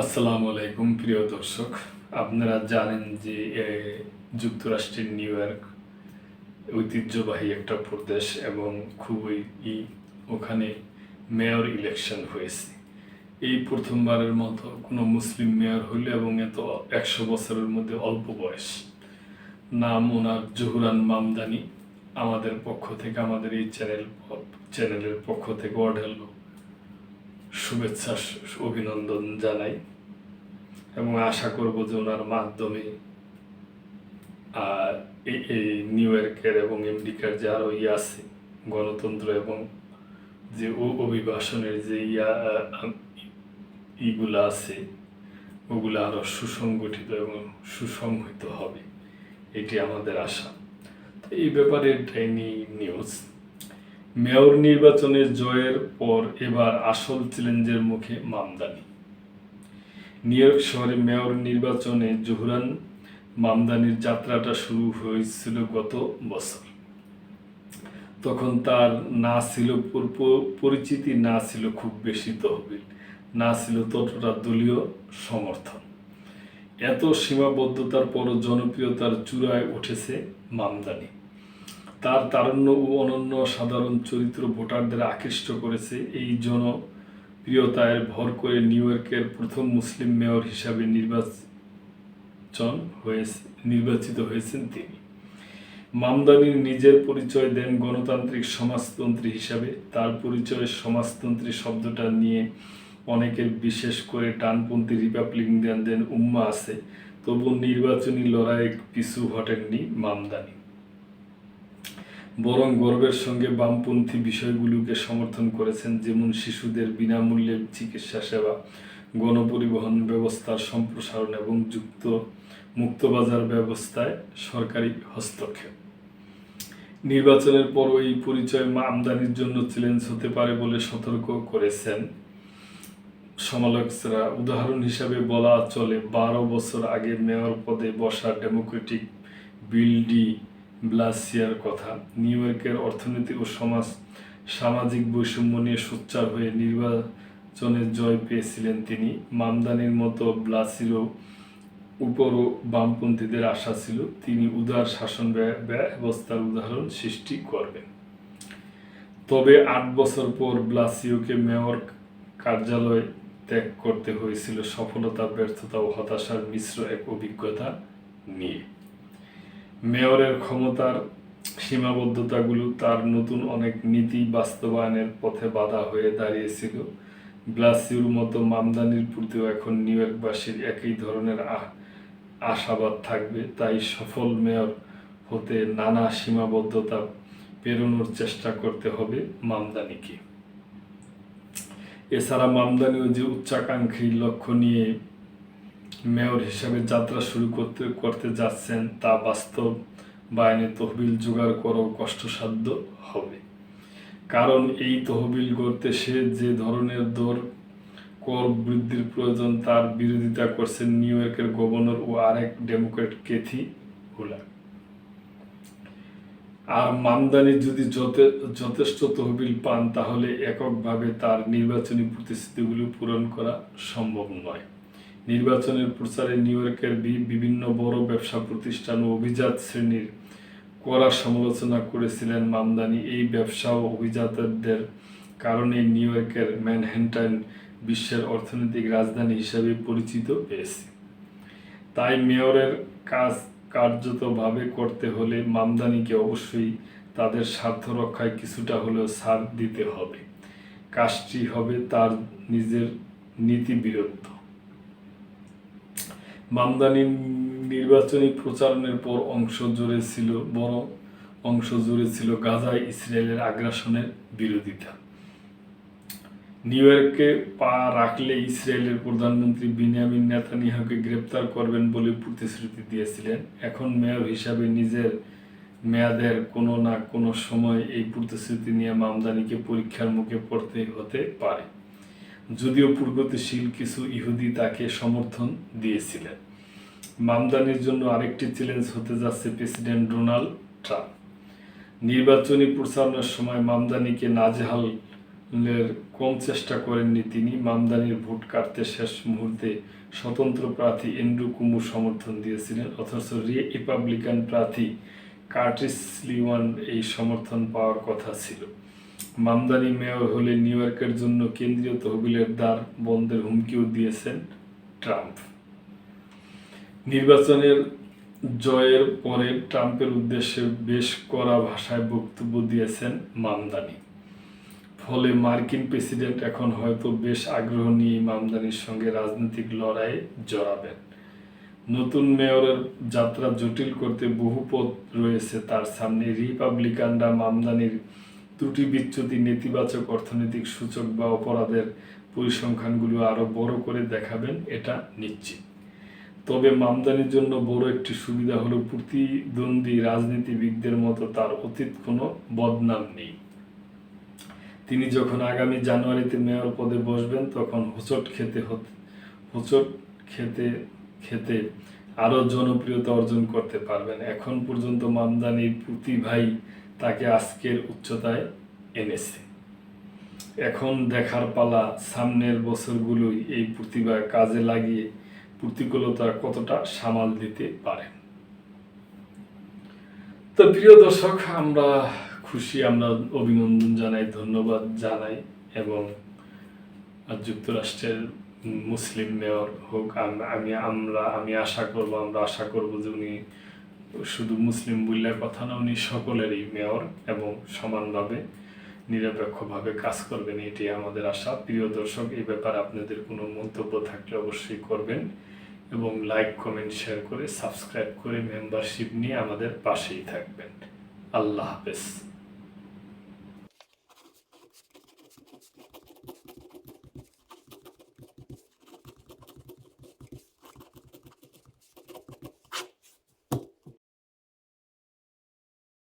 আসসালামু আলাইকুম প্রিয় দর্শক। আপনারা জানেন যে যুক্তরাষ্ট্রের নিউ ইয়র্ক ঐতিহ্যবাহী একটা প্রদেশ এবং খুবই ওখানে মেয়র ইলেকশন হয়েছে। এই প্রথমবারের মতো কোনো মুসলিম মেয়র হইল এবং এত 100 বছরের মধ্যে অল্প বয়স। নাম ওনার জহুরান মামদানি। আমাদের পক্ষ থেকে, আমাদের এই চ্যানেলের পক্ষ থেকে অঢেল শুভেচ্ছা অভিনন্দন জানাই এবং আশা করব যে ওনার মাধ্যমে এই নিউ ইয়র্কের এবং আমেরিকার যে আরও আছে গণতন্ত্র এবং যে অভিবাসনের যে ইগুলা আছে ওগুলো আরও সুসংগঠিত এবং সুসংহত হবে, এটি আমাদের আশা। তো এই ব্যাপারে টাইনি নিউজ। মেয়র নির্বাচনে জয়ের পর এবার আসল চ্যালেঞ্জের মুখে মামদানি। নিউ ইয়র্ক শহরে মেয়র নির্বাচনে জহুরান মামদানির যাত্রাটা শুরু হয়েছিল গত বছর। তখন তার না ছিল পরিচিতি, না ছিল খুব বেশি তহবিল, না ছিল ততটা দলীয় সমর্থন। এত সীমাবদ্ধতার পরও জনপ্রিয়তার চূড়ায় উঠেছে মামদানি। তার তারুণ্য ও অনন্য সাধারণ চরিত্র ভোটারদের আকৃষ্ট করেছে। এই জনপ্রিয়তায় ভর করে নিউ ইয়র্কের প্রথম মুসলিম মেয়র হিসাবে নির্বাচিত হয়েছেন তিনি। মামদানির নিজের পরিচয় দেন গণতান্ত্রিক সমাজতন্ত্রী হিসাবে। তার পরিচয় সমাজতন্ত্রী শব্দটা নিয়ে অনেকের, বিশেষ করে ডানপন্থী রিপাবলিকানদের উম্মা আছে, তবু নির্বাচনী লড়াইয়ে পিছু হটেননি মামদানি। বরং গর্বের সঙ্গে বামপন্থী বিষয়গুলোকে সমর্থন করেছেন, যেমন শিশুদের বিনামূল্যে চিকিৎসা সেবা, গণপরিবহন ব্যবস্থার সম্প্রসারণ এবং মুক্তবাজার ব্যবস্থায় সরকারি হস্তক্ষেপ। নির্বাচনের পর এই পরিচয় মামদানির জন্য চ্যালেঞ্জ হতে পারে বলে সতর্ক করেছেন সমালোচকরা। উদাহরণ হিসাবে বলা চলে 12 বছর আগে মেয়র পদে বসা ডেমোক্রেটিক বিল ডি ব্লাসিয়ার কথা। নিউ ইয়র্কের অর্থনীতি ও সামাজিক বৈষম্য নিয়ে সোচ্চার হয়ে নির্বাচনে জয় পেয়েছিলেন তিনি। মামদানির মতো ব্লাসিরও উপরও বামপন্থীদের আশা ছিল তিনি উদার শাসন ব্যবস্থার উদাহরণ সৃষ্টি করবেন। তবে 8 বছর পর ব্লাসিওকে মেয়র কার্যালয় ত্যাগ করতে হয়েছিল সফলতা, ব্যর্থতা ও হতাশার মিশ্র এক অভিজ্ঞতা নিয়ে। মেয়রের ক্ষমতার সীমাবদ্ধতাগুলো তার নতুন অনেক নীতি বাস্তবায়নের পথে বাধা হয়ে দাঁড়িয়েছিল। ব্লাসিওর মতো মামদানির প্রতিও এখন নিউ ইয়র্কবাসীর একই ধরনের আশাবাদ থাকবে। তাই সফল মেয়র হতে নানা সীমাবদ্ধতা পেরোনোর চেষ্টা করতে হবে মামদানিকে। এছাড়া মামদানিও যে উচ্চাকাঙ্ক্ষী লক্ষ্য নিয়ে মেয়র হিসাবে যাত্রা শুরু করতে যাচ্ছেন, তা বাস্তবায়নে তহবিল জোগাড় করাও কষ্টসাধ্য হবে। কারণ এই তহবিল গড়তে সে যে ধরনের কর বৃদ্ধির প্রয়োজন তার বিরোধিতা করছেন নিউ ইয়র্কের গভর্নর ও আরেক ডেমোক্র্যাট ক্যাথি হুলার। আর মামদানি যদি যথেষ্ট তহবিল পান, তাহলে এককভাবে তার নির্বাচনী প্রতিশ্রুতিগুলো পূরণ করা সম্ভব নয়। নির্বাচনের প্রচারে নিউ ইয়র্কের বিভিন্ন বড় ব্যবসা প্রতিষ্ঠান ও অভিজাত শ্রেণীর কড়া সমালোচনা করেছিলেন মামদানি। এই ব্যবসা ও অভিজাতদের কারণে নিউ ইয়র্কের ম্যানহাটন বিশ্বের অর্থনৈতিক রাজধানী হিসেবে পরিচিত পেয়েছে। তাই মেয়রের কাজ কার্যতভাবে করতে হলে মামদানিকে অবশ্যই তাদের স্বার্থ রক্ষায় কিছুটা হলেও ছাড় দিতে হবে। কাজটি হবে তার নিজের নীতি বিরুদ্ধ। মামদানির নির্বাচনী প্রচারণের বড় অংশ জুড়ে ছিল গাজায় ইসরায়েলের আগ্রাসনের বিরোধিতা। নিউ ইয়র্কে পা রাখলে ইসরায়েলের প্রধানমন্ত্রী বেনিয়ামিন নেতানিয়াহুকে গ্রেপ্তার করবেন বলে প্রতিশ্রুতি দিয়েছিলেন। এখন মেয়র হিসাবে নিজের মেয়াদের কোনো না কোনো সময় এই প্রতিশ্রুতি নিয়ে মামদানিকে পরীক্ষার মুখে পড়তে হতে পারে। যদিও প্রগতিশীল কিছু ইহুদি তাকে সমর্থন দিয়েছিলেন। মামদানির জন্য আরেকটি চ্যালেঞ্জ হতে যাচ্ছে প্রেসিডেন্ট ডোনাল্ড ট্রাম্প। নির্বাচনী প্রচারণার সময় মামদানিকে নাজেহালের কম চেষ্টা করেননি তিনি। মামদানির ভোট কাটতে শেষ মুহূর্তে স্বতন্ত্র প্রার্থী অ্যান্ড্রু কুমুর সমর্থন দিয়েছিলেন, অথচ রিপাবলিকান প্রার্থী কার্টিস লিওয়ান এই সমর্থন পাওয়ার কথা ছিল। মামদানি মেয়র হলে নিউ ইয়র্কের জন্য কেন্দ্রীয় তহবিলের দ্বার বন্ধের হুমকিও দিয়েছেন ট্রাম্প। নির্বাচনের জয়ের পরে ট্রাম্পের উদ্দেশ্যে বেশ কড়া ভাষায় বক্তব্য দিয়েছেন মামদানি। ফলে মার্কিন প্রেসিডেন্ট এখন হয়তো বেশ আগ্রহ নিয়ে মামদানির সঙ্গে রাজনৈতিক লড়াইয়ে জড়াবেন। নতুন মেয়রের যাত্রা জটিল করতে বহু পথ রয়েছে তার সামনে। রিপাবলিকানরা মামদানির ত্রুটি বিচ্যুতি, নেতিবাচক অর্থনৈতিক সূচক বা অপরাধের পরিসংখ্যানগুলো আরও বড় করে দেখাবেন, এটা নিশ্চিত। তবে মামদানির জন্য বড় একটি সুবিধা হলো প্রতিদ্বন্দ্বী রাজনীতিবিদদের মতো তার অতীত কোনো বদনাম নেই। তিনি যখন আগামী জানুয়ারিতে মেয়র পদে বসবেন তখন হোঁচট খেতে আরও জনপ্রিয়তা অর্জন করতে পারবেন। এখন পর্যন্ত মামদানির প্রতিভাই তাকে আজকের উচ্চতায় এনেছে। এখন দেখার পালা সামনের বছরগুলোই এই প্রতিভা কাজে লাগিয়ে প্রতিকূলতা কতটা সামাল দিতে পারেন। তো প্রিয় দর্শক, আমরা খুশি, আমরা অভিনন্দন জানাই, ধন্যবাদ জানাই, এবং যুক্তরাষ্ট্রের মুসলিম মেয়র হোক। আমি আশা করব যে উনি শুধু মুসলিম বললে কথা না, উনি সকলেরই মেয়র এবং সমানভাবে নিরপেক্ষভাবে কাজ করবেন, এটি আমাদের আশা। প্রিয় দর্শক, এই ব্যাপারে আপনাদের কোনো মন্তব্য থাকলে অবশ্যই করবেন এবং লাইক, কমেন্ট, শেয়ার করে সাবস্ক্রাইব করে মেম্বারশিপ নিয়ে আমাদের পাশেই থাকবেন। আল্লাহ হাফেজ।